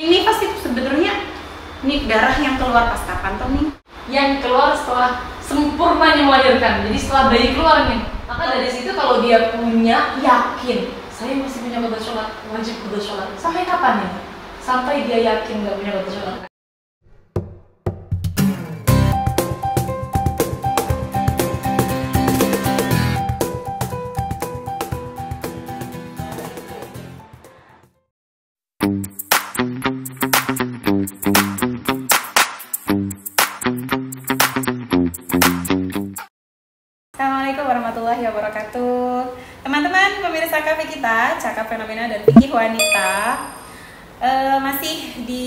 Nifas itu sebenarnya darah yang keluar pas kapan toh nih? Yang keluar setelah sempurnanya melahirkan. Jadi setelah bayi keluar nih. Maka dari situ kalau dia punya yakin, saya masih punya batas sholat, wajib batas sholat. Sampai kapan nih? Sampai dia yakin nggak punya batas sholat. Assalamualaikum warahmatullahi wabarakatuh. Teman-teman pemirsa kafe kita, Cakap Fenomena dan Fikih Wanita, masih di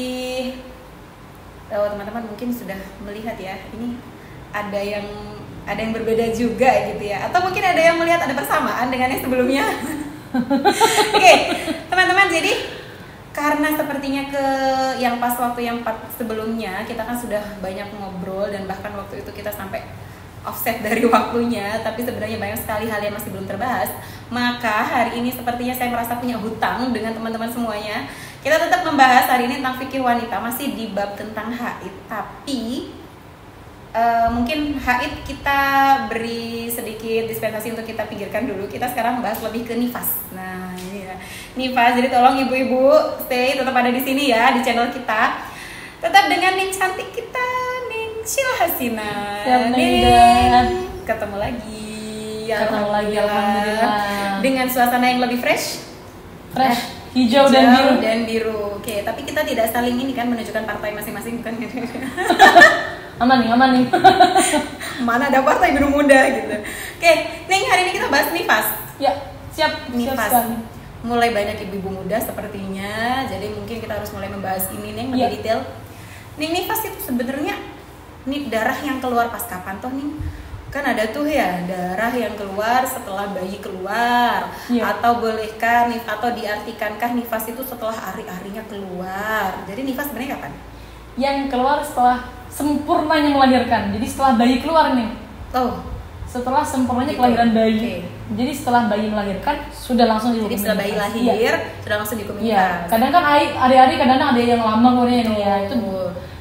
teman-teman mungkin sudah melihat ya, ini ada yang berbeda juga gitu ya, atau mungkin ada yang melihat ada persamaan dengan yang sebelumnya. Oke, teman-teman, jadi karena sepertinya yang sebelumnya kita kan sudah banyak ngobrol dan bahkan waktu itu kita sampai offset dari waktunya, tapi sebenarnya banyak sekali hal yang masih belum terbahas. Maka hari ini sepertinya saya merasa punya hutang dengan teman-teman semuanya. Kita tetap membahas hari ini tentang fikih wanita, masih di bab tentang haid, tapi mungkin haid kita beri sedikit dispensasi untuk kita pinggirkan dulu. Kita sekarang bahas lebih ke nifas. Nah, ini ya. Nifas, jadi tolong ibu-ibu stay tetap ada di sini ya, di channel kita. Tetap dengan Ning cantik kita, Ning Syil Hasina. Ketemu lagi. Alhamdulillah. Dengan suasana yang lebih fresh. Hijau dan biru. Oke, tapi kita tidak saling ini kan menunjukkan partai masing-masing, bukan? Aman nih. Mana ada partai biru muda gitu. Oke, Ning, hari ini kita bahas nifas. Ya, siap. Nifas. Siap. Mulai banyak ibu-ibu muda sepertinya, jadi mungkin kita harus mulai membahas ini Ning lebih detail. Ning, nifas itu sebenarnya darah yang keluar pas kapan toh Ning? Kan ada tuh ya darah yang keluar setelah bayi keluar, atau bolehkah atau diartikankah nifas itu setelah hari-harinya keluar? Jadi nifas sebenarnya kapan? Yang keluar setelah sempurnanya melahirkan. Jadi setelah bayi keluar nih. Oh, setelah sempurnanya kelahiran bayi. Okay. Jadi setelah bayi melahirkan sudah langsung dihukum. Jadi setelah bayi lahir sudah langsung dihukum nifas. Iya. Kadang kan hari-hari kadang ada yang lama kemudian ya itu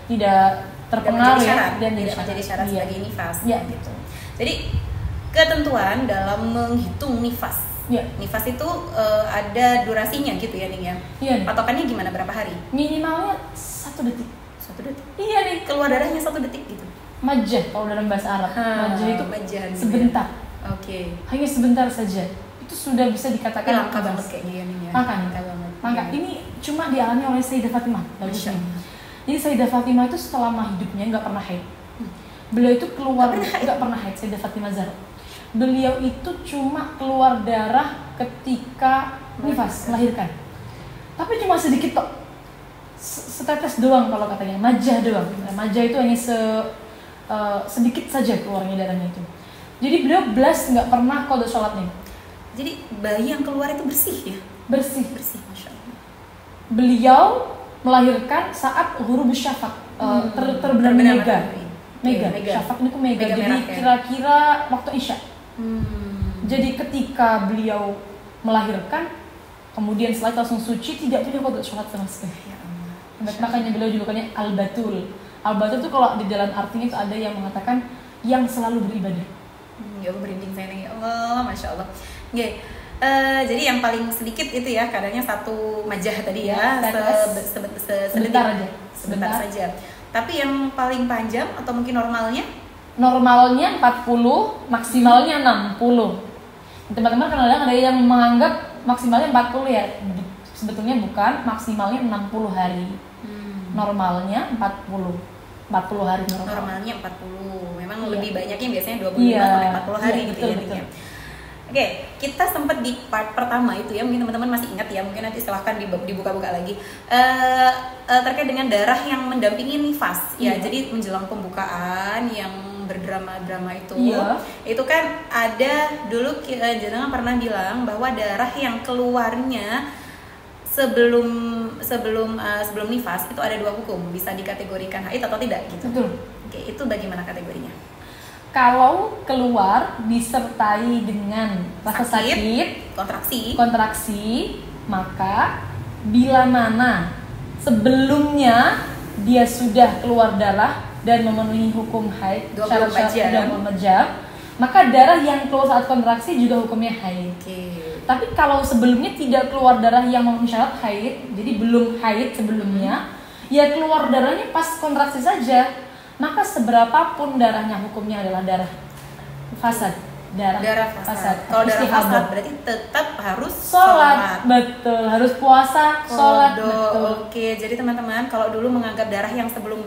tidak terpengaruh dan tidak menjadi syarat sebagai nifas. Iya. Gitu. Jadi ketentuan dalam menghitung nifas. Nifas itu ada durasinya gitu ya Ning ya. Iya. Patokannya gimana, berapa hari? Minimalnya 1 detik. 1 detik. Iya nih. Keluar darahnya 1 detik gitu. Majah kalau dalam bahasa Arab. Majah itu sebentar. Oke. Hanya sebentar saja. Itu sudah bisa dikatakan langka banget kayaknya ya Ning ya. Maka ini cuma dialami oleh Sayyidah Fatimah. Bagusnya. Jadi Sayyidah Fatimah itu selama hidupnya nggak pernah haid. Beliau itu keluar nggak pernah haid, Sayyidah Fatimah Zahra. Beliau itu cuma keluar darah ketika nifas melahirkan. Tapi cuma sedikit kok. Setetes doang kalau katanya, majah doang. Majah itu hanya sedikit saja keluarnya darahnya itu. Jadi beliau belas nggak pernah qada sholatnya. Jadi bayi yang keluar itu bersih ya? Bersih, masya Allah. Beliau melahirkan saat ghurubus syafaq, terbenam mega. Syafaq itu mega. Jadi kira-kira waktu isya. Jadi ketika beliau melahirkan, kemudian setelah itu langsung suci, tidak punya qada sholat sama sekali. Makanya beliau julukannya Al-Batul. Al-Batul itu kalau di dalam artinya itu ada yang mengatakan yang selalu beribadah. Ya Allah, berinding saya nih, Allah, masya Allah. Jadi yang paling sedikit itu ya kadarnya 1 majah tadi ya, sebentar saja. Tapi yang paling panjang atau mungkin normalnya? Normalnya 40, maksimalnya 60. Teman-teman kadang-kadang ada yang menganggap maksimalnya 40 ya. Sebetulnya bukan, maksimalnya 60 hari. Normalnya 40 hari normalnya 40. Memang lebih banyaknya biasanya 25 sampai 40 hari gitu ya. Oke, kita sempat di part pertama itu ya, mungkin teman-teman masih ingat ya, mungkin nanti silahkan dibuka-buka lagi terkait dengan darah yang mendampingi nifas ya. Jadi menjelang pembukaan yang berdrama-drama itu kan ada dulu jenengan pernah bilang bahwa darah yang keluarnya sebelum nifas itu ada 2 hukum, bisa dikategorikan haid atau tidak gitu. Betul. Oke, itu bagaimana kategorinya? Kalau keluar disertai dengan rasa sakit, kontraksi, maka bila mana sebelumnya dia sudah keluar darah dan memenuhi hukum haid 24 jam, maka darah yang keluar saat kontraksi juga hukumnya haid. Tapi kalau sebelumnya tidak keluar darah yang memenuhi syarat haid, jadi belum haid sebelumnya, ya keluar darahnya pas kontraksi saja, maka seberapapun darahnya hukumnya adalah darah fasad. Darah fasad. Kalau darah fasad berarti tetap harus sholat. Betul, harus puasa, sholat. Betul. Oke, jadi teman-teman kalau dulu menganggap darah yang sebelum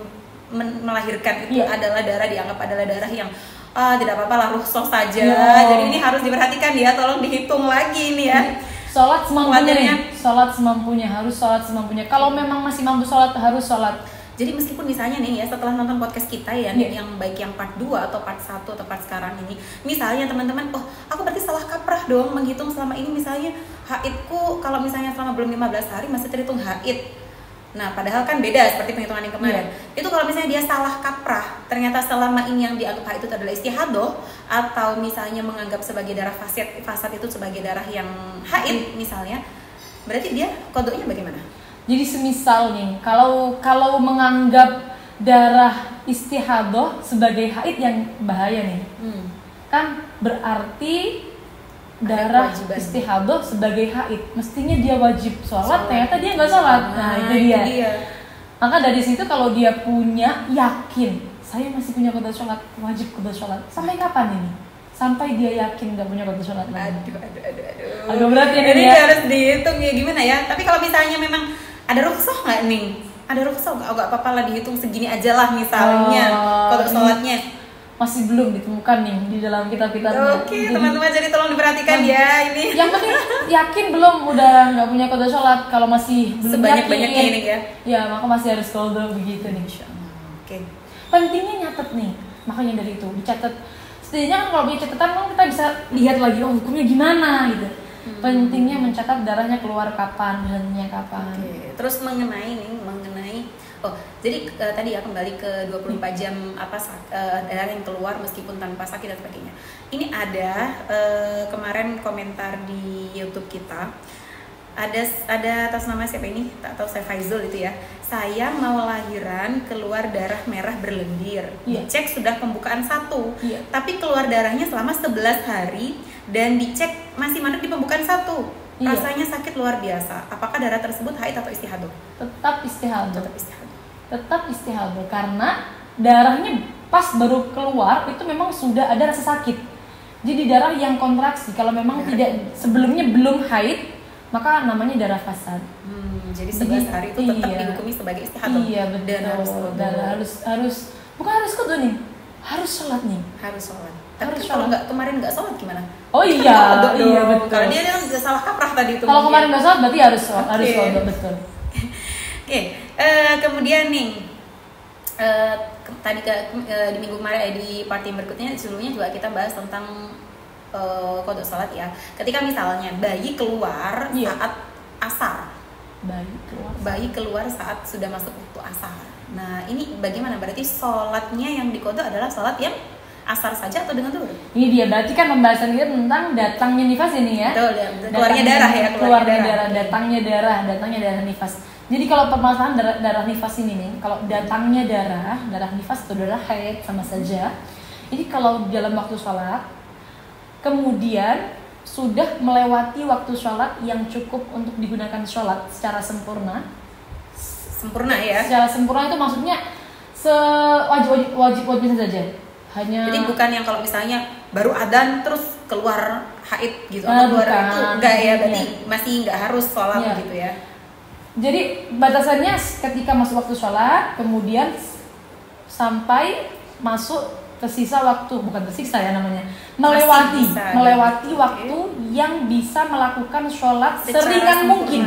melahirkan itu adalah darah, dianggap adalah darah yang tidak apa-apa lah, rukhsah saja. Jadi ini harus diperhatikan ya, tolong dihitung lagi nih ya. Sholat semampunya nih, sholat semampunya, harus sholat semampunya. Kalau memang masih mampu sholat, harus sholat. Jadi meskipun misalnya nih ya, setelah nonton podcast kita ya, yang baik yang part 2 atau part 1 atau part sekarang ini, misalnya teman-teman, oh aku berarti salah kaprah dong menghitung selama ini, misalnya haidku kalau misalnya selama belum 15 hari masih terhitung haid. Nah padahal kan beda seperti penghitungan yang kemarin. Itu kalau misalnya dia salah kaprah, ternyata selama ini yang dianggap haid itu adalah istihadoh, atau misalnya menganggap sebagai darah fasad itu sebagai darah yang haid misalnya, berarti dia kodoknya bagaimana? Jadi semisal nih, kalau menganggap darah istihadoh sebagai haid yang bahaya nih, kan berarti darah istihadoh sebagai haid, mestinya dia wajib sholat, ternyata dia nggak sholat. Nah itu dia. Maka dari situ kalau dia punya yakin, saya masih punya qada sholat, wajib qada sholat. Sampai kapan ini? Sampai dia yakin nggak punya qada sholat lagi. Aduh. Agak berat ya ini ya. Harus dihitung ya gimana ya. Tapi kalau misalnya memang ada rukhsah nggak nih? Ada rukhsah nggak apa-apa lah, dihitung segini aja lah misalnya qada sholatnya. Masih belum ditemukan nih di dalam kitab-kitabnya. Oke, teman-teman, jadi tolong diperhatikan ya ini. Yang penting yakin belum udah nggak punya qada sholat. Kalau masih belum sebanyak-banyaknya ini ya. Ya, maka masih harus qada begitu nih. Oke. Pentingnya nyatet nih. Makanya dari itu dicatat. Setidaknya kan kalau punya catatan kan kita bisa lihat lagi hukumnya gimana gitu. Pentingnya mencatat darahnya keluar kapan, berhentinya kapan. Oke. Terus mengenai jadi tadi ya kembali ke 24 jam darah yang keluar meskipun tanpa sakit dan sebagainya. Ini ada kemarin komentar di YouTube kita. Ada atas nama siapa ini? Tak tahu, saya Faizul itu ya. Saya mau lahiran keluar darah merah berlendir. Dicek sudah pembukaan 1. Tapi keluar darahnya selama 11 hari dan dicek masih mandek di pembukaan 1. Rasanya sakit luar biasa. Apakah darah tersebut haid atau istihadoh? Tetap istihadoh karena darahnya pas baru keluar itu memang sudah ada rasa sakit. Jadi darah yang kontraksi kalau memang tidak sebelumnya belum haid, maka namanya darah fasad. Jadi 11 hari itu tetap dihukumi sebagai istihadoh. Iya betul. Dan harus bukan harus qada nih, harus sholat nih. Harus sholat. Tapi kalau kemarin nggak sholat gimana? Oh iya, iya betul. Kalau dia kan salah kaprah tadi itu. Kalau kemarin nggak sholat berarti harus sholat, harus sholat betul. Oke, kemudian nih tadi di minggu kemarin di part yang berikutnya sebelumnya juga kita bahas tentang qada sholat ya. Ketika misalnya bayi keluar saat asar. Bayi keluar saat sudah masuk waktu asar. Nah ini bagaimana? Berarti sholatnya yang diqada adalah sholat yang asar saja atau dengan zuhur? Ini dia berarti kan pembahasan kita tentang datangnya nifas ini ya. Betul ya. Keluarnya darah ya. Datangnya darah nifas. Jadi kalau permasalahan darah nifas ini nih, kalau datangnya darah nifas atau darah haid sama saja. Jadi kalau dalam waktu sholat, kemudian sudah melewati waktu sholat yang cukup untuk digunakan sholat secara sempurna. Sempurna ya? Secara sempurna itu maksudnya wajib saja. Jadi bukan yang kalau misalnya baru adzan terus keluar haid gitu atau keluar itu enggak ya, berarti masih enggak harus sholat gitu ya. Jadi batasannya ketika masuk waktu sholat, kemudian sampai masuk tersisa waktu, bukan tersisa ya namanya, melewati waktu yang bisa melakukan sholat seringan mungkin.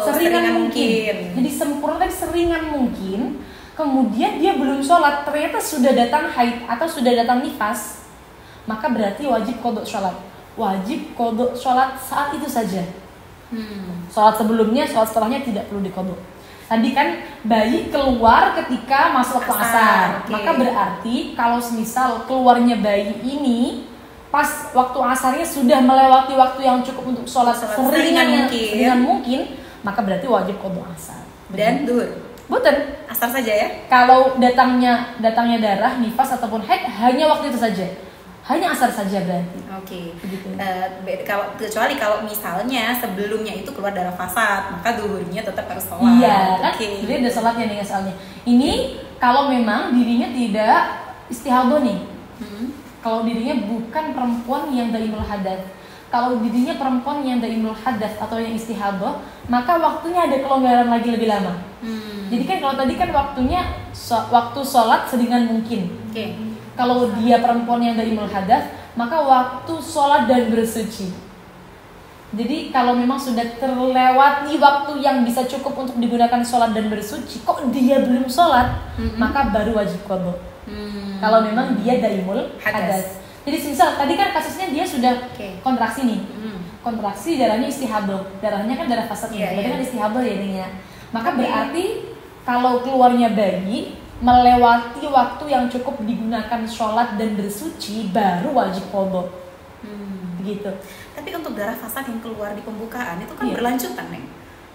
Seringan mungkin. Jadi sempurna tapi seringan mungkin. Kemudian dia belum sholat, ternyata sudah datang haid atau sudah datang nifas, maka berarti wajib qada sholat. Wajib qada sholat saat itu saja. Sholat sebelumnya, sholat setelahnya tidak perlu diqada. Tadi kan bayi keluar ketika masuk waktu asar, maka berarti kalau semisal keluarnya bayi ini pas waktu asarnya sudah melewati waktu yang cukup untuk sholat seringan mungkin, maka berarti wajib qada asar. dan duhur. Boten. Asar saja ya. Kalau datangnya darah, nifas ataupun haid hanya waktu itu saja. Hanya asar saja berarti. Oke. Begitu. Kecuali kalau misalnya sebelumnya itu keluar darah fasad, maka duhurnya tetap harus sholat. Iya, kan? Oke. Jadi ada sholatnya nih soalnya. Ini kalau memang dirinya tidak istihadah nih. Kalau dirinya bukan perempuan yang daimul hadas. Kalau dirinya perempuan yang daimul hadas atau yang istihadah, maka waktunya ada kelonggaran lagi lebih lama. Jadi kan kalau tadi kan waktunya waktu sholat sedingan mungkin. Oke. Kalau dia perempuan yang daimul hadas, maka waktu sholat dan bersuci. Jadi kalau memang sudah terlewati waktu yang bisa cukup untuk digunakan sholat dan bersuci, kok dia belum sholat, maka baru wajib qadha. Kalau memang dia daimul hadas. Jadi misal tadi kan kasusnya dia sudah kontraksi nih, kontraksi darahnya istihadah, darahnya kan darah fasad, berarti kan istihadah ya ininya. Maka berarti kalau keluarnya bayi melewati waktu yang cukup digunakan sholat dan bersuci, baru wajib qadha. Begitu. Tapi untuk darah fasad yang keluar di pembukaan itu kan berlanjutan, Neng.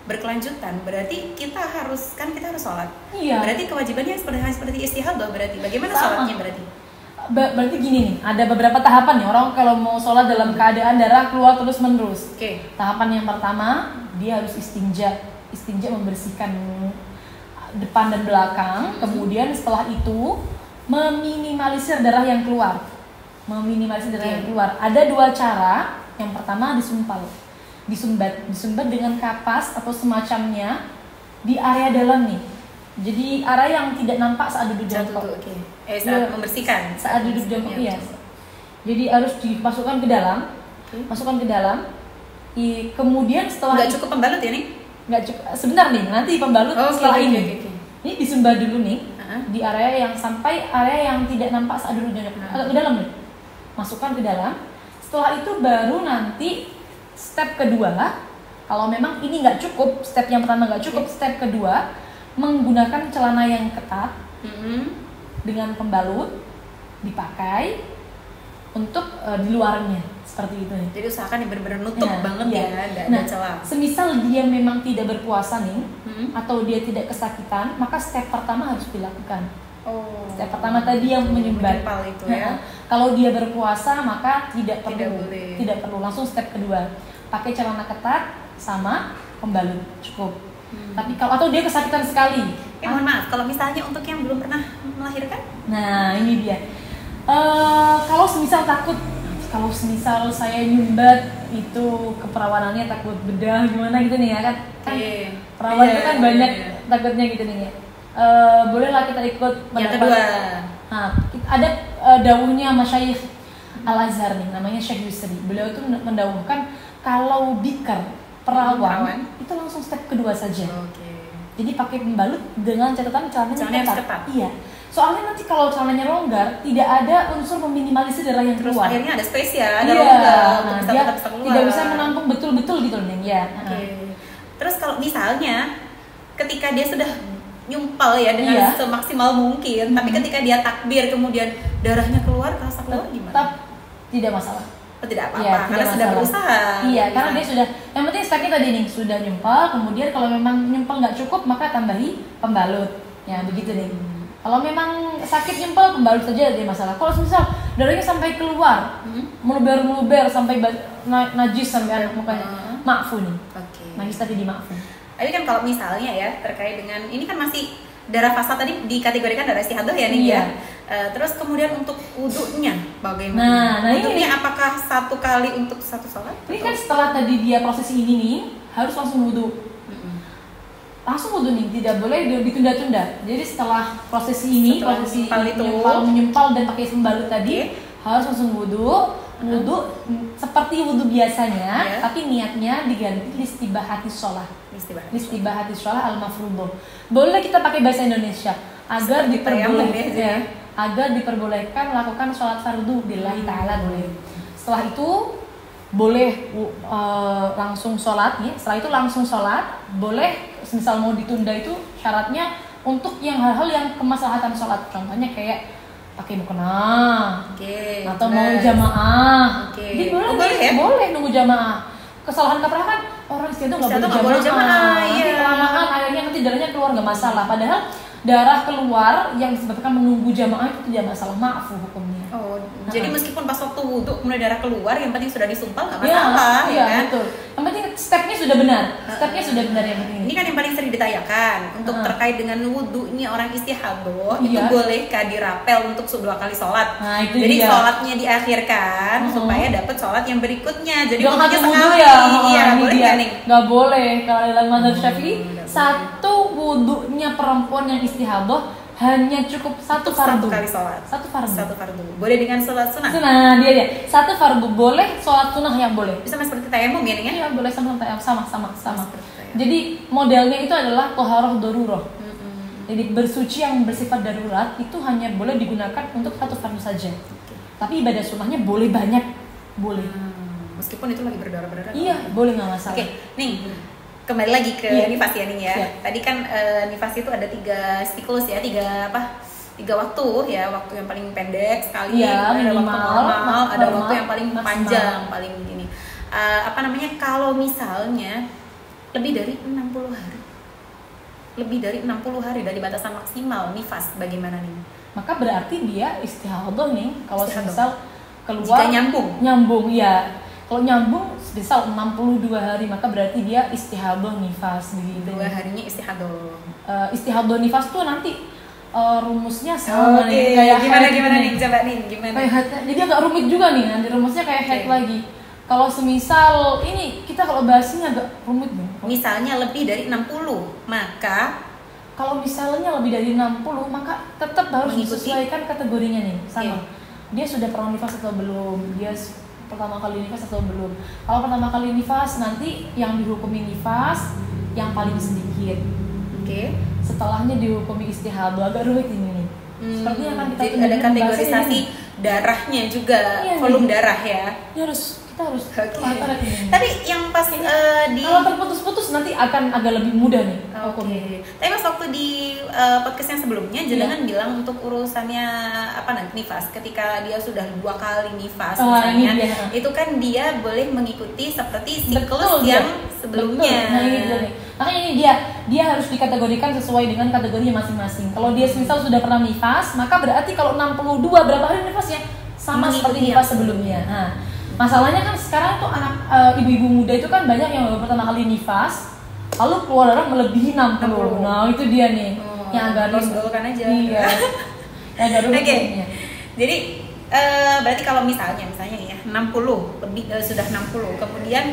Berkelanjutan, berarti kita harus sholat. Iya. Berarti kewajibannya seperti istihadah berarti. Bagaimana sholatnya berarti? Berarti gini nih, ada beberapa tahapan nih orang kalau mau sholat dalam keadaan darah keluar terus menerus. Tahapan yang pertama, dia harus istinja membersihkan depan dan belakang. Kemudian setelah itu meminimalisir darah yang keluar. Ada dua cara. Yang pertama disumbat dengan kapas atau semacamnya di area dalam nih. Jadi area yang tidak nampak saat duduk jongkok. Saat membersihkan. Saat duduk jongkok, iya. Jadi harus dimasukkan ke dalam. Masukkan ke dalam. Kemudian setelah nggak cukup pembalut ya nih? Nggak cukup. Sebentar nih, nanti pembalut setelah ini. Ini disumbat dulu nih di area yang sampai area yang tidak nampak saat duduk jongkok. Agak ke dalam nih. Masukkan ke dalam. Setelah itu baru nanti step kedua. Kalau memang ini nggak cukup, step yang pertama nggak cukup, step kedua menggunakan celana yang ketat dengan pembalut dipakai untuk di luarnya seperti itu nih. Jadi usahakan yang benar-benar nutup banget ya, ada celah. Semisal dia memang tidak berpuasa nih atau dia tidak kesakitan, maka step pertama harus dilakukan. Step pertama tadi yang menyumbat itu ya. Kalau dia berpuasa maka tidak perlu langsung step kedua. Pakai celana ketat sama pembalut cukup. Tapi kalau atau dia kesakitan sekali. Mohon maaf, kalau misalnya untuk yang belum pernah melahirkan? Nah, ini dia. Kalau semisal saya nyumbat itu keperawanannya takut bedah gimana gitu nih ya kan. Perawan itu kan banyak takutnya gitu nih ya. Bolehlah kita ikut yang kedua. Nah, ada dawuhnya Masyayikh Al-Azhar nih, namanya Syekh Yusri. Beliau tuh mendawuhkan kalau bikar perawan itu langsung step kedua saja. Jadi pakai pembalut dengan catatan celananya ketat. Iya. Soalnya nanti kalau celananya longgar, tidak ada unsur meminimalisir darah yang keluar. Terus akhirnya ada space ya, ada longgar untuk dia tidak bisa menampung betul-betul gitu nih ya. Terus kalau misalnya ketika dia sudah nyumpal ya dengan semaksimal mungkin, tapi ketika dia takbir kemudian darahnya keluar, terasa keluar gimana? Tetap tidak masalah. Tidak apa-apa, karena sudah berusaha. Iya, karena dia sudah, yang penting stepnya tadi nih, sudah nyumpal, kemudian kalau memang nyumpal nggak cukup, maka tambahi pembalut. Ya, begitu nih. Kalau memang sakit nyumpal, pembalut saja tidak masalah. Kalau misal darahnya sampai keluar, meluber-meluber sampai najis sampai anak mukanya, ma'fu nih. Najis tadi dimakfu. Tapi kan kalau misalnya ya terkait dengan ini kan masih darah fasad tadi dikategorikan darah istihadah ya nih ya. Terus kemudian untuk wudunya bagaimana? Wudunya apakah satu kali untuk satu sholat? Ini kan setelah tadi dia prosesi ini nih harus langsung wudu. Langsung wudu nih, tidak boleh ditunda-tunda. Jadi setelah prosesi ini, prosesi menyumpal dan pakai pembalut tadi harus langsung wudu. Wudu seperti wudu biasanya, tapi niatnya diganti listibahati sholat. Listibahati sholat al-mafruḍah. Boleh kita pakai bahasa Indonesia agar diperbolehkan melakukan sholat fardu billahi ta'ala boleh. Setelah itu boleh langsung sholat ya. Setelah itu langsung sholat. Boleh misal mau ditunda itu syaratnya untuk yang hal-hal yang kemaslahatan sholat. Contohnya kayak pakai mukena, atau mau jamaah, jadi boleh nunggu jamaah. Kesalahan kaprah kan orang istiadah Istiadah nggak nggak boleh boleh jamaah, Nanti iya. kelamaan akhirnya nanti darahnya keluar nggak masalah. Padahal darah keluar yang disebabkan menunggu jamaah itu tidak masalah, maaf hukumnya. Oh, jadi meskipun pas waktu wudhu kemudian darah keluar, yang penting sudah disumpal nggak Iya, masalah, iya, ya kan? betul. Yang penting stepnya sudah benar. Stepnya sudah benar yang penting. Ini kan yang paling sering ditanyakan untuk terkait dengan wudhunya orang istihadah, itu Iya. bolehkah dirapel untuk 2 kali sholat? Nah, itu Jadi dia. sholatnya diakhirkan supaya dapat sholat yang berikutnya. Jadi Jangan wudhunya satu wudhu sekali. ya, Iya, ini boleh dia. nggak nih? Nggak boleh. Kalau dalam mazhab Syafi'i, nggak satu wudhunya perempuan yang istihadah hanya cukup satu fardu. 1 kali sholat. Satu fardu. 1 fardu. Boleh dengan sholat sunnah? Nah, dia. Satu fardu boleh, sholat sunnah yang boleh. Bisa seperti tayamum ya nih ya? Iya, boleh sama. Seperti tayamum. Jadi modelnya itu adalah toharoh daruroh. Jadi bersuci yang bersifat darurat itu hanya boleh digunakan untuk satu fardu saja. Tapi ibadah sunnahnya boleh banyak, boleh. Meskipun itu lagi berdarah-berdarah. Iya, boleh nggak masalah. Oke, nih kembali lagi ke Iya. nifas ya nih ya. Iya. Tadi kan nifas itu ada 3 siklus ya, 3 waktu ya, waktu yang paling pendek sekali, Iya, ada waktu minimal, normal, ada normal, waktu yang paling maksimal. panjang, paling begini. Kalau misalnya lebih dari 60 hari, lebih dari 60 hari dari batasan maksimal nifas, bagaimana nih? Maka berarti dia istihadah nih. Kalau Istihadah. misal keluar Jika nyambung ya. Kalau nyambung misal 62 hari maka berarti dia istihadah nifas begitu. 2 harinya istihadah. Istihadah nifas tuh nanti rumusnya sama Oke, nih kayak gimana haid nih? Coba nih, gimana? Kayak haid. Jadi agak rumit juga nih, nanti rumusnya kayak haid Oke. lagi. Kalau semisal ini kita kalau bahas ini agak rumit nih. Misalnya lebih dari 60, maka Kalau misalnya lebih dari 60 maka tetap harus Mengikuti. disesuaikan kategorinya nih sama. Oke. Dia sudah pernah nifas atau belum? Dia pertama kali nifas atau belum? Kalau pertama kali nifas nanti yang dihukumi nifas yang paling sedikit. oke. Setelahnya dihukumi istihadah, agak rumit ini nih. Seperti yang akan kita Jadi ada tunjukkan kategorisasi bahasanya darahnya juga, Iya, volume nih. darah ya. ini kita harus Oke. lihat ini. Tapi yang pas di Kalau terputus-putus nanti akan agak lebih mudah nih Oke. hukumnya. Tapi pas waktu di podcast yang sebelumnya, jenengan bilang untuk urusannya nifas, ketika dia sudah 2 kali nifas Ini misalnya, dia. itu kan dia boleh mengikuti seperti siklus Betul, yang dia. sebelumnya. Betul. Nah ini dia nih. Makanya ini dia harus dikategorikan sesuai dengan kategorinya masing-masing. Kalau dia misal sudah pernah nifas, maka berarti kalau 62 berapa hari nifasnya sama Mengikuti seperti yang nifas sebelumnya. Nah, masalahnya kan sekarang tuh anak ibu-ibu muda itu kan banyak yang baru pertama kali nifas, lalu keluar darah melebihi 60. Nah itu dia nih yang agak harus gaulkan aja. Iya. Yang agak rumit Oke. hukumnya. Jadi berarti kalau misalnya ya 60 lebih, sudah 60, kemudian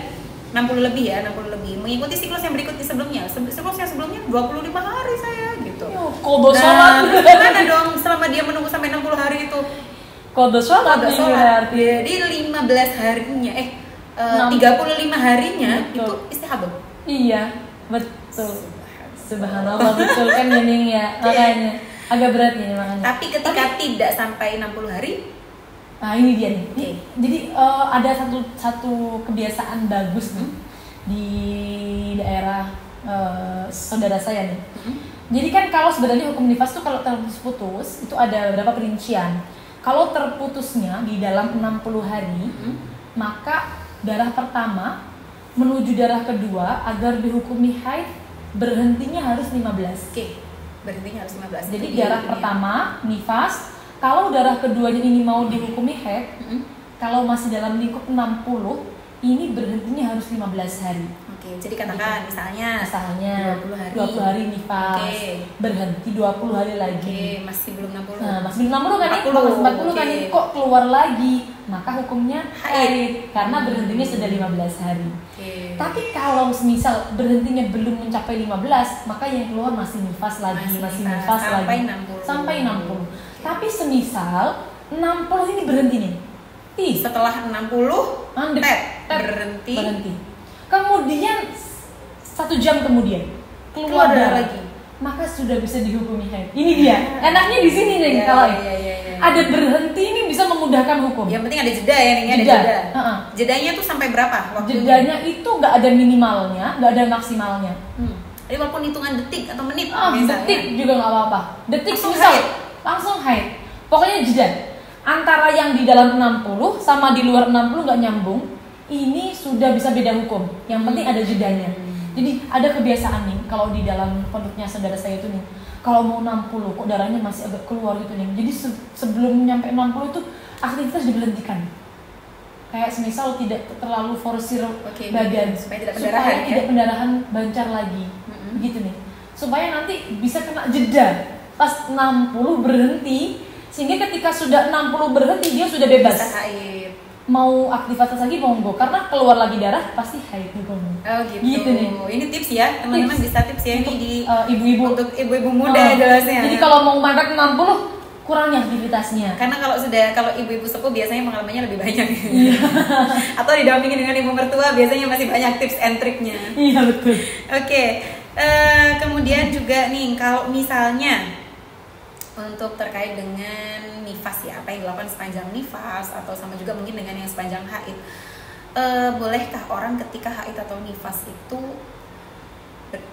60 lebih ya, 60 lebih mengikuti siklus yang berikutnya sebelumnya. Siklus yang sebelumnya 25 hari saya gitu. Kodo Nah, sholat. terus gimana dong selama dia menunggu sampai 60 hari itu? Kodo sholat Ada nih sholat. berarti. Jadi 15 harinya 35 harinya Betul. itu istihadah. Iya, betul. Subhanallah, betul kan Nining ya. Makanya agak berat nih makanya. Tapi ketika tidak sampai 60 hari, Nah ini dia nih. Oke. Jadi ada satu kebiasaan bagus nih di daerah saudara saya nih. Jadi kan kalau sebenarnya hukum nifas tuh kalau terputus itu ada beberapa perincian. Kalau terputusnya di dalam 60 hari, maka darah pertama menuju darah kedua agar dihukumi haid berhentinya harus 15. oke, berhentinya harus 15. Jadi Itu darah dia. pertama nifas, kalau darah keduanya ini mau dihukumi haid, kalau masih dalam lingkup 60, ini berhentinya harus 15 hari. Oke, jadi katakan misalnya Misalnya 20 hari. nifas, Oke. berhenti 20 hari Oke, lagi. masih belum 60. Nah, masih belum 60 kan nih? 40, Masih 40 kan oke. nih? Kok keluar lagi? Maka hukumnya Haid. haid karena berhentinya sudah 15 hari. Oke. Tapi kalau misal berhentinya belum mencapai 15, maka yang keluar masih nifas lagi, masih nifas sampai lagi 60. sampai 60. Tapi semisal 60 ini berhenti nih. Setelah 60 Mandek. berhenti. Kemudian 1 jam kemudian Keluar keluar darah darah lagi. maka sudah bisa dihukumi haid. Ini dia. Enaknya di sini nih Iya, kalau iya. ada berhenti ini bisa memudahkan hukum. Yang penting ada jeda ya nih, ada Jeda. jeda. Ha-ha. Jedanya tuh sampai berapa waktunya? Jedanya itu nggak ada minimalnya, nggak ada maksimalnya. Jadi walaupun hitungan detik atau menit Detik juga nggak apa-apa. Detik Langsung misal haid. langsung haid. Pokoknya jeda. Antara yang di dalam 60 sama di luar 60 nggak nyambung, ini sudah bisa beda hukum. Yang penting ada jedanya. Jadi ada kebiasaan nih kalau di dalam pondoknya saudara saya itu nih, kalau mau 60 kok darahnya masih agak keluar gitu nih. Jadi sebelum nyampe 60 itu aktivitas diberhentikan. Kayak semisal tidak terlalu forsir badan supaya tidak pendarahan bancar lagi. Begitu nih. Supaya nanti bisa kena jeda. Pas 60 berhenti, sehingga ketika sudah 60 berhenti dia sudah bebas. Bisa haid. Mau aktivitas lagi monggo, karena keluar lagi darah pasti haid juga. Oh gitu nih. Ini tips ya, teman-teman bisa tips ya untuk, ini di ibu-ibu. Untuk ibu-ibu muda jelasnya. Jadi kalau mau makan 60 kurangnya aktivitasnya. Karena kalau ibu-ibu sepuh biasanya pengalamannya lebih banyak. Atau didampingi dengan ibu mertua biasanya masih banyak tips and triknya. Iya betul. Oke. Kemudian juga nih kalau misalnya untuk terkait dengan nifas ya, apa yang dilakukan sepanjang nifas atau sama juga mungkin dengan yang sepanjang haid. Bolehkah orang ketika haid atau nifas itu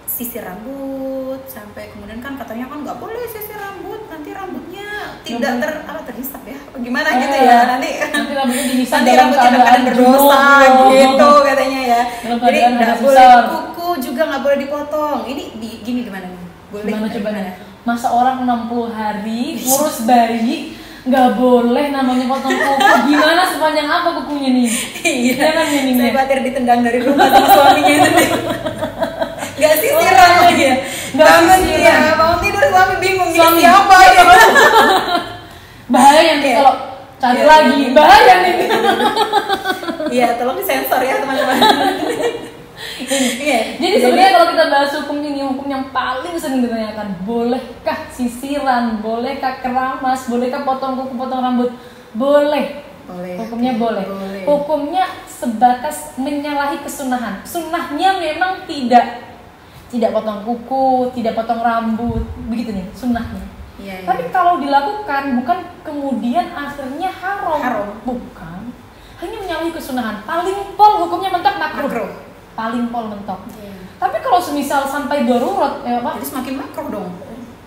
sisir rambut sampai kemudian kan katanya kan nggak boleh sisir rambut, nanti rambutnya tidak terhisap ya, gimana gitu ya, nanti rambutnya dihisap, nanti rambutnya dalam berdosa gitu katanya ya. Jadi nggak boleh, kuku juga nggak boleh dipotong. Ini gini gimana nih? Boleh? Gimana? Masa orang 60 hari ngurus bayi nggak boleh namanya potong kuku? Gimana sepanjang apa kukunya nih? Iya kan ini. Saya khawatir ditendang dari rumah sama suaminya itu. Gak sisiran lagi ya. Bangun ya, bangun tidur suami bingung ini siapa ya. Bahaya nanti kalau cari lagi, bahaya nih. Iya, tolong disensor ya teman-teman. Jadi sebenarnya kalau kita bahas hukum ini, hukum yang paling sering ditanyakan, bolehkah sisiran, bolehkah keramas, bolehkah potong kuku, potong rambut? Boleh. Hukumnya boleh. Hukumnya sebatas menyalahi kesunahan. Sunnahnya memang tidak potong kuku, tidak potong rambut, begitu nih sunnahnya. Iya. Tapi kalau dilakukan bukan kemudian akhirnya haram. Bukan. Hanya menyalahi kesunahan. Paling pol hukumnya mentok makruh. Paling pol mentok. Iya. Tapi kalau semisal sampai darurat, jadi semakin makruh dong.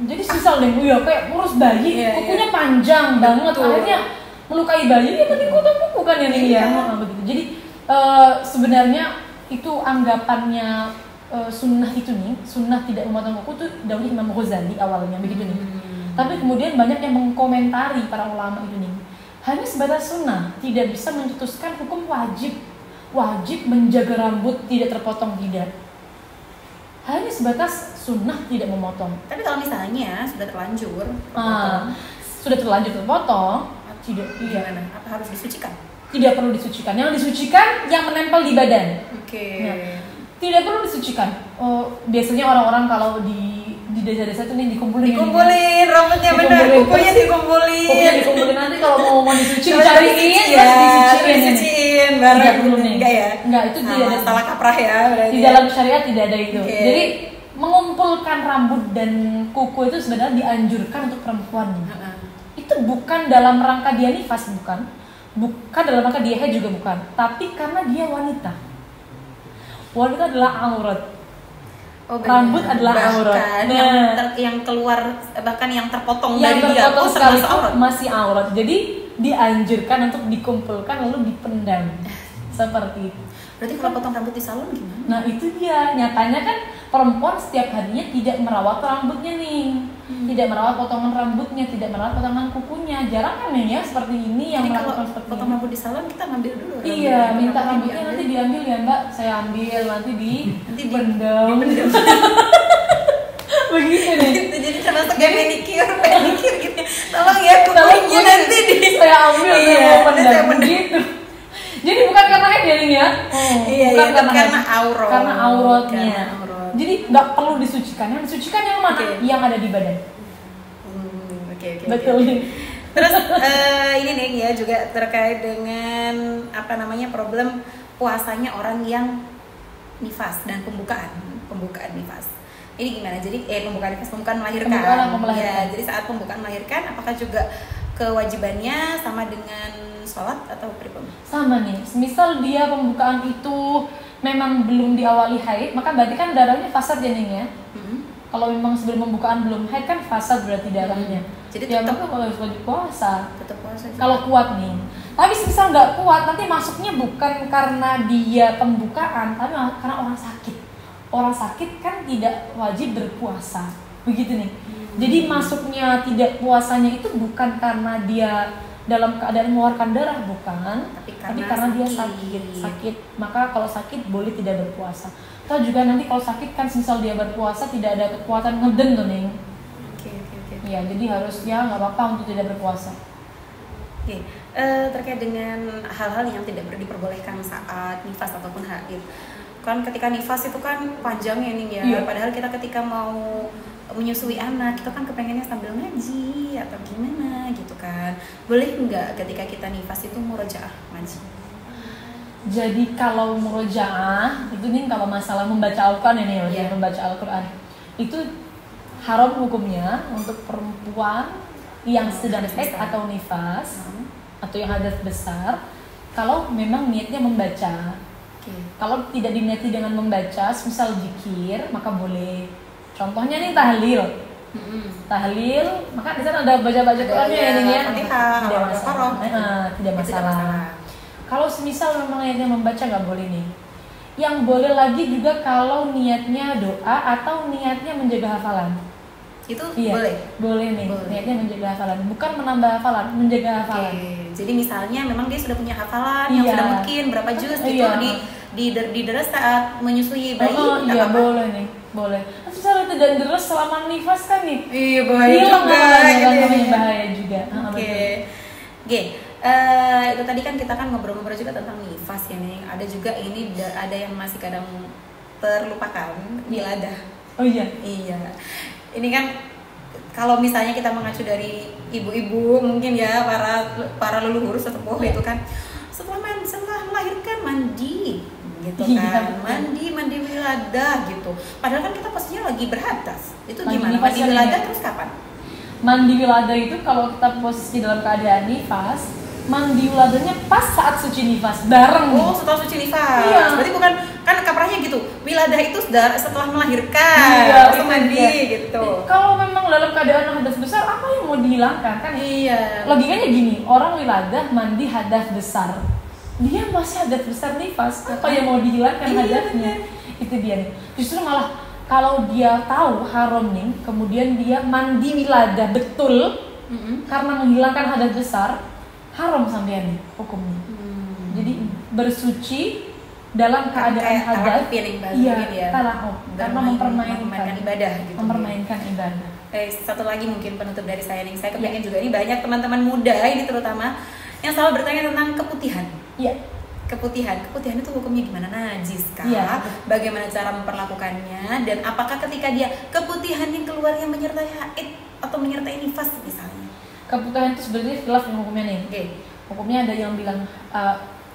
Jadi semisal deh, kayak urus bayi, kukunya panjang banget, akhirnya melukai bayi, ya mending potong kuku kan ya nih ya. Begitu. Jadi sebenarnya itu anggapannya. Sunnah itu nih, sunnah tidak memotong kuku itu dahulu Imam Ghazali awalnya begitu nih. Tapi kemudian banyak yang mengkomentari para ulama itu nih. Hanya sebatas sunnah, tidak bisa mencetuskan hukum wajib. Wajib menjaga rambut tidak terpotong, tidak. Hanya sebatas sunnah tidak memotong. Tapi kalau misalnya sudah terlanjur terpotong, tidak. Gimana? Apa harus disucikan? Tidak perlu disucikan. Yang disucikan yang menempel di badan. Oke. Tidak perlu disucikan. Biasanya orang-orang kalau di desa-desa itu nih dikumpulin rambutnya benar, kukunya dikumpulin. Nanti kalau mau disuci dicariin, disuciin bareng. Enggak, itu tidak ada salah kaprah ya. Di dalam syariat tidak ada itu. Jadi mengumpulkan rambut dan kuku itu sebenarnya dianjurkan untuk perempuan. Itu bukan dalam rangka dia nifas, bukan dalam rangka dia haid juga bukan, tapi karena dia wanita. Wanita adalah aurat. Rambut adalah aurat. Yang keluar bahkan yang terpotong yang dari dia masih aurat. Jadi dianjurkan untuk dikumpulkan lalu dipendam. Seperti itu. Berarti kalau potong rambut di salon gimana? Nah itu dia, nyatanya kan perempuan setiap harinya tidak merawat rambutnya nih, tidak merawat potongan rambutnya, tidak merawat potongan kukunya. Jarang kan ya seperti ini yang melakukan seperti potong rambut di salon kita ngambil dulu. Iya, minta rambutnya nanti diambil ya Mbak, saya ambil nanti dipendam. Begitu nih. Jadi termasuk kayak manicure gitu. Tolong ya kukunya nanti saya ambil, saya mau pendam gitu. Jadi bukan karena haid ya ini ya. Bukan karena aurat. Karena auratnya. Jadi nggak perlu disucikan. Yang disucikan yang mana? Yang ada di badan. Oke. Betul. Terus ini nih ya juga terkait dengan problem puasanya orang yang nifas dan pembukaan nifas. Ini gimana? Jadi pembukaan melahirkan. Ya, jadi saat pembukaan melahirkan apakah juga kewajibannya sama dengan sholat atau pribadi? Sama nih, misal dia pembukaan itu memang belum diawali haid, maka berarti kan darahnya fasad ya Ning ya. Kalau memang sebelum pembukaan belum haid kan fasad berarti darahnya. Jadi ya tetap maka harus wajib puasa. tetap puasa juga. Kalau kuat nih. Tapi misal nggak kuat, nanti masuknya bukan karena dia pembukaan, tapi karena orang sakit. Orang sakit kan tidak wajib berpuasa, begitu nih. Jadi masuknya tidak puasanya itu bukan karena dia dalam keadaan mengeluarkan darah, bukan, tapi karena dia sakit. Maka kalau sakit boleh tidak berpuasa. Atau juga nanti kalau sakit kan misal dia berpuasa tidak ada kekuatan ngeden tuh nih. Oke. Ya, jadi harus ya nggak apa-apa untuk tidak berpuasa. Oke, terkait dengan hal-hal yang tidak diperbolehkan saat nifas ataupun haid. Kan ketika nifas itu kan panjangnya nih ya. Iya. Padahal kita ketika mau menyusui anak, kita kan kepengennya sambil ngaji atau gimana gitu kan. Boleh nggak ketika kita nifas itu murojaah ngaji? Jadi kalau murojaah itu nih kalau masalah membaca Al-Quran ini ya, membaca Al-Quran itu haram hukumnya untuk perempuan yang sedang haid atau nifas atau yang hadas besar kalau memang niatnya membaca. Kalau tidak diniati dengan membaca, misal zikir, maka boleh. Contohnya nih tahlil. Tahlil, maka di sana ada baca-baca Qurannya ya, tidak masalah. Kalau semisal memang niatnya membaca nggak boleh nih. Yang boleh lagi juga kalau niatnya doa atau niatnya menjaga hafalan. Itu boleh nih. Niatnya menjaga hafalan, bukan menambah hafalan, menjaga hafalan. Jadi misalnya memang dia sudah punya hafalan yang sudah mungkin berapa juz gitu di deres saat menyusui bayi. Iya boleh nih, boleh. Tapi kalau tidak deres selama nifas kan nih. Iya bahaya juga. Bahaya juga. Oke. Itu tadi kan kita kan ngobrol-ngobrol juga tentang nifas ya nih. Ada juga ini ada yang masih kadang terlupakan, wiladah. Oh iya. Iya. Ini kan kalau misalnya kita mengacu dari ibu-ibu mungkin ya para leluhur sesepuh itu kan setelah melahirkan mandi gitu kan. Mandi wiladah gitu. Padahal kan kita posisinya lagi berhadas. Itu gimana? Mandi wiladah terus kapan? Mandi wiladah itu kalau kita posisi dalam keadaan nifas, mandi wiladahnya pas saat suci nifas bareng. Oh, setelah suci nifas. Iya. Berarti bukan kan kaprahnya gitu. Wiladah itu setelah melahirkan, langsung mandi gitu. Kalau memang dalam keadaan hadas besar, apa yang mau dihilangkan kan? Iya. Logikanya gini, orang wiladah mandi hadas besar. Dia masih hadas besar nifas, apa yang mau dihilangkan hadasnya? Itu dia nih. Justru malah kalau dia tahu haram nih, kemudian dia mandi wiladah betul karena menghilangkan hadas besar, haram sampean nih hukumnya. Jadi bersuci dalam keadaan hadas, karena mempermainkan ibadah gitu. Mempermainkan ibadah. Satu lagi mungkin penutup dari saya nih, saya kepengen juga ini banyak teman-teman muda ini terutama yang selalu bertanya tentang keputihan. Iya. Keputihan itu hukumnya gimana? Najis kah? Bagaimana cara memperlakukannya? Dan apakah ketika dia keputihan yang keluarnya menyertai haid atau menyertai nifas misalnya? Keputihan itu sebenarnya khilaf hukumnya nih. Hukumnya ada yang bilang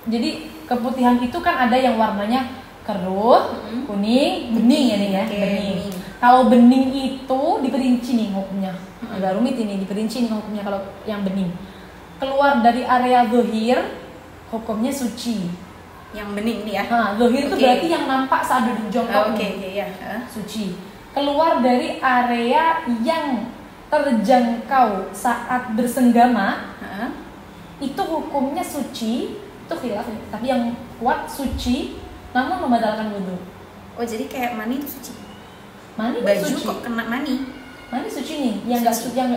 jadi keputihan itu kan ada yang warnanya keruh, kuning, bening ya nih ya, bening. Kalau bening itu diperinci nih hukumnya. Agak rumit ini, diperinci nih hukumnya kalau yang bening. Keluar dari area zahir, hukumnya suci. Yang bening nih ya. Zahir itu berarti yang nampak saat duduk jongkok. Suci. Keluar dari area yang terjangkau saat bersenggama, itu hukumnya suci. Itu khilaf, tapi yang kuat suci, namun membatalkan wudhu. Oh jadi kayak mani itu suci? Mani baju suci. Kok kena mani? Mani suci nih.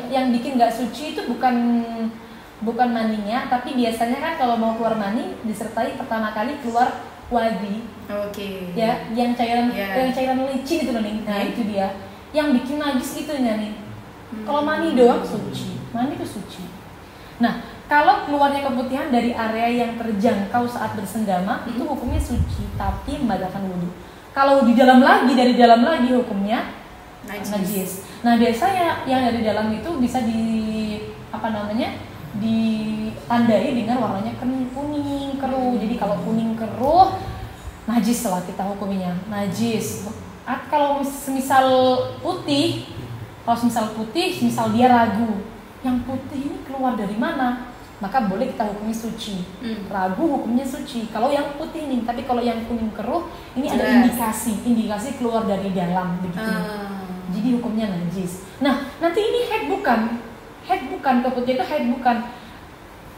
Yang bikin nggak suci itu bukan maninya, tapi biasanya kan kalau mau keluar mani disertai pertama kali keluar wadi. Ya, yang cairan licin itu nih. Nah itu dia. Yang bikin najis itunya nih. Kalau mani doang suci. Mani itu suci. Nah, kalau keluarnya keputihan dari area yang terjangkau saat bersenggama, itu hukumnya suci, tapi membatalkan wudhu. Kalau dari dalam lagi hukumnya najis. Nah, biasanya yang dari dalam itu bisa ditandai dengan warnanya kuning keruh. Jadi kalau kuning keruh, najis lah kita hukumnya, najis. Kalau semisal putih, misal dia ragu, yang putih ini keluar dari mana? Maka boleh kita hukumnya suci. Ragu hukumnya suci. Kalau yang putih nih, tapi kalau yang kuning keruh ini ada indikasi keluar dari dalam begitu. Jadi hukumnya najis. Nah, nanti ini haid bukan? Haid bukan, keputihan itu haid bukan.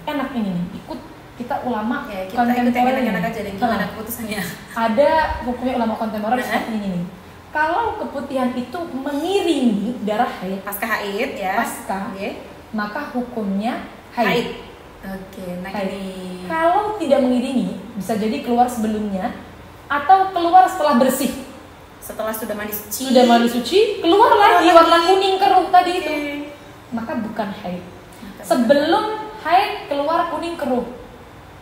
Enak ini nih, ikut kita ulama ya, kita kontemporer ikut enak aja deh gimana keputusannya. Ada hukumnya ulama kontemporer seperti ini nih. Kalau keputihan itu mengiringi darah haid, pasca haid ya. Pasca, okay. Maka hukumnya haid. Oke, nah haid. ini. Kalau tidak mengiringi, bisa jadi keluar sebelumnya atau keluar setelah bersih. Setelah sudah mandi suci. Sudah mandi suci, keluar lagi warna kuning keruh tadi itu. Maka bukan haid. Sebelum haid keluar kuning keruh,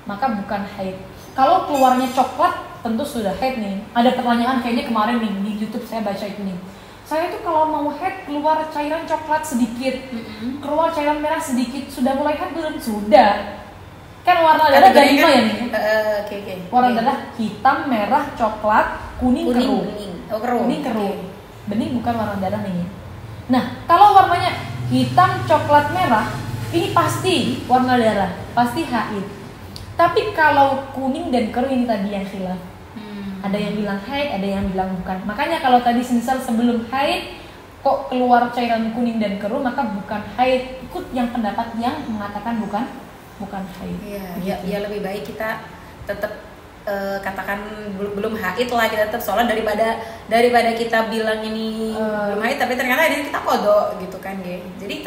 maka bukan haid. Kalau keluarnya coklat, tentu sudah haid nih. Ada pertanyaan kayaknya kemarin nih di YouTube saya baca itu nih. Saya tuh kalau mau haid keluar cairan coklat sedikit, keluar cairan merah sedikit, sudah mulai haid belum? Sudah. Kan warna darah ada 5 ya nih. Warna darah hitam, merah, coklat, kuning keruh. Kuning keruh. Bening bukan warna darah nih. Nah, kalau warnanya hitam, coklat, merah, ini pasti warna darah, pasti haid. Tapi kalau kuning dan keruh ini tadi yang khilaf. Ada yang bilang haid, ada yang bilang bukan. Makanya kalau tadi misal sebelum haid kok keluar cairan kuning dan keruh, maka bukan haid. Ikut yang pendapat yang mengatakan bukan haid. Iya, ya lebih baik kita tetap katakan belum haid lah, kita tetap sholat daripada kita bilang ini belum haid tapi ternyata ini kita kodok gitu kan, jadi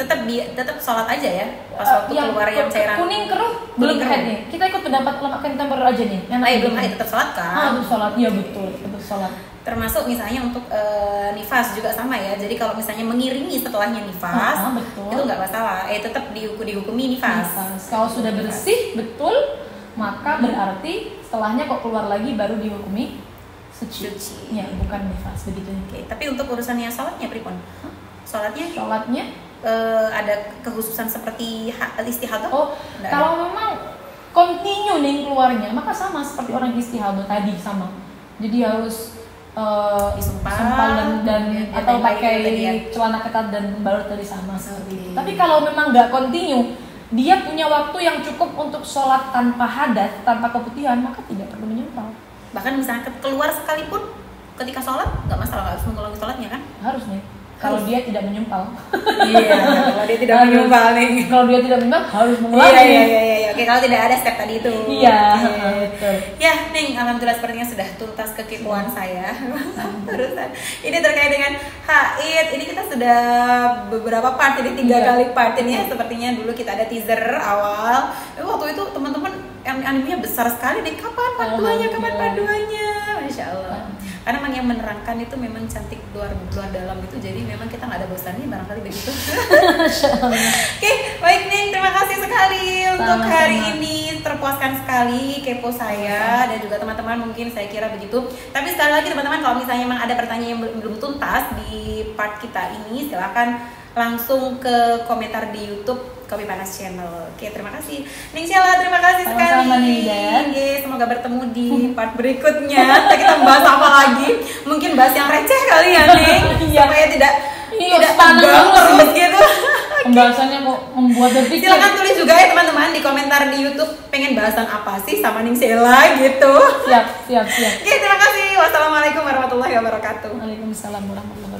tetap sholat aja ya pas waktu keluar yang cairan kuning keruh belum haid nih. Kita ikut pendapat ulama kontemporer aja nih. Belum haid tetap sholat kan? Tetap sholat, iya betul, tetap sholat. Termasuk misalnya untuk nifas juga sama ya. Jadi kalau misalnya mengiringi setelahnya nifas, itu nggak masalah. Tetap dihukumi nifas. Kalau sudah bersih betul, maka berarti setelahnya kok keluar lagi baru dihukumi suci. Ya, bukan nifas begitu. Tapi untuk urusan yang sholatnya pripun? Sholatnya ada kekhususan seperti istihadah? Kalau memang continue nih keluarnya, maka sama seperti orang istihadah tadi sama. Jadi harus disumpal dan atau pakai celana ketat dan pembalut tadi sama seperti itu. Tapi kalau memang nggak continue, dia punya waktu yang cukup untuk sholat tanpa hadas, tanpa keputihan, maka tidak perlu menyumpal. Bahkan misalnya keluar sekalipun ketika sholat nggak masalah, nggak harus mengulangi sholatnya kan? Harus nih. Kalau dia tidak menyumpal. Iya, kalau dia tidak menyumpal nih. Kalau dia tidak menyumpal harus mengulangi. Iya. Oke, kalau tidak ada step tadi itu. Iya, betul. Ya, Ning, alhamdulillah sepertinya sudah tuntas kekepoan saya. Terusan. Ini terkait dengan haid. Ini kita sudah beberapa part, ini 3 kali part ini ya. Sepertinya dulu kita ada teaser awal. Waktu itu teman-teman animenya besar sekali nih. Kapan part 2-nya? Masya Allah. Karena memang yang menerangkan itu memang cantik luar dalam itu, jadi memang kita nggak ada bosannya barangkali begitu. Oke, baik Ning, terima kasih sekali untuk hari ini, terpuaskan sekali kepo saya dan juga teman-teman, mungkin saya kira begitu. Tapi sekali lagi teman-teman, kalau misalnya memang ada pertanyaan yang belum tuntas di part kita ini, silakan langsung ke komentar di YouTube Kopi Panas Channel. Oke, terima kasih Ning Sheila, terima kasih sekali. Semoga bertemu di part berikutnya. Kita bahas apa lagi? Mungkin bahas yang receh kali ya Ning, supaya tidak tegang terus gitu. Pembahasannya mau membuat berpikir. Silakan tulis juga ya teman-teman di komentar di YouTube, pengen bahasan apa sih sama Ning Sheila gitu. Siap. Oke, terima kasih. Wassalamualaikum warahmatullahi wabarakatuh. Waalaikumsalam warahmatullahi wabarakatuh.